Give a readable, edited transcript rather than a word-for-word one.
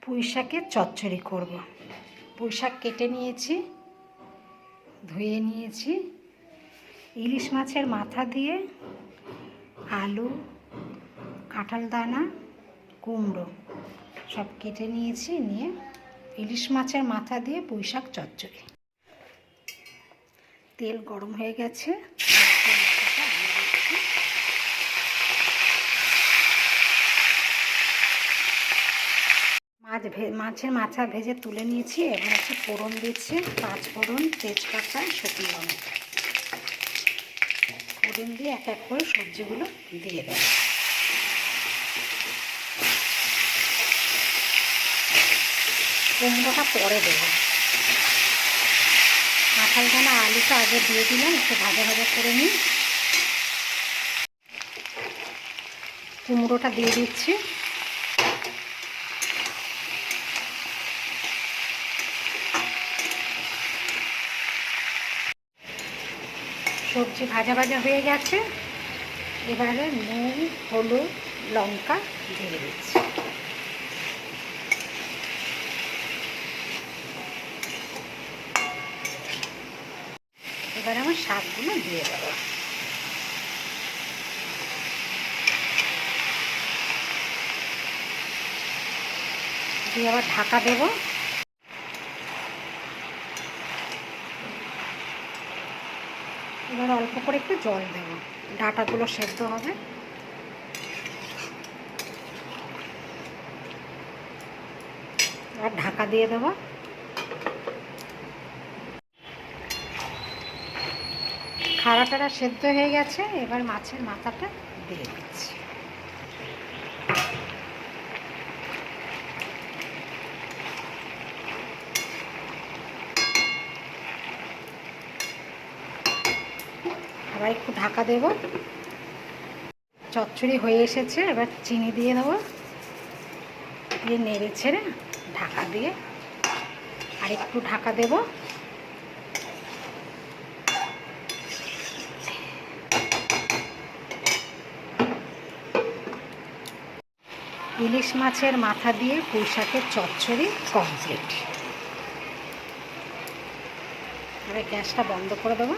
পুঁই শাকের চচ্চড়ি করব। পুঁই শাক কেটে নিয়েছি, ধুয়ে নিয়েছি। ইলিশ মাছের মাথা দিয়ে আলু, কাঁঠাল দানা, কুমড়ো সব কেটে নিয়েছি। নিয়ে ইলিশ মাছের মাথা দিয়ে পুঁই শাক চচ্চড়ি। তেল গরম হয়ে গেছে, মাছের মাথা ভেজে তুলে নিয়েছি। এবার হচ্ছে ফোড়ন দিচ্ছি, 5 ফোড়ন, তেজপাতা, শুকনো লঙ্কা। ফোড়ন দিয়ে এক এক করে সবজিগুলো দিয়ে দেব। কুমড়োটা পরে দেব। কাঁঠাল দানা আলুটা আগে দিয়ে দিলাম, একটু ভাজা ভাজা করে নিই। কুমড়োটা দিয়ে দিচ্ছি। সবজি ভাজা ভাজা হয়ে গেছে। এবারে নুন, হলুদ, লঙ্কা দিয়ে দিচ্ছি। এবারে আমার শাকগুলো দিয়ে দেবো। দিয়ে আবার ঢাকা দেবো। এবার অল্প করে একটু জল দেব, ডাঁটাগুলো সেদ্ধ হবে। আর ঢাকা দিয়ে দেবো। খাড়াটা সেদ্ধ হয়ে গেছে। এবার মাছের মাথাটা দিয়ে দিচ্ছি। আবার একটু ঢাকা দেব। চচ্চড়ি হয়ে এসেছে। এবার চিনি দিয়ে দেবো, দিয়ে নেড়ে ছেড়ে ঢাকা দিয়ে আর একটু ঢাকা দেব। ইলিশ মাছের মাথা দিয়ে পুঁই শাকের চচ্চড়ি কমপ্লিট। এবার গ্যাসটা বন্ধ করে দেবো।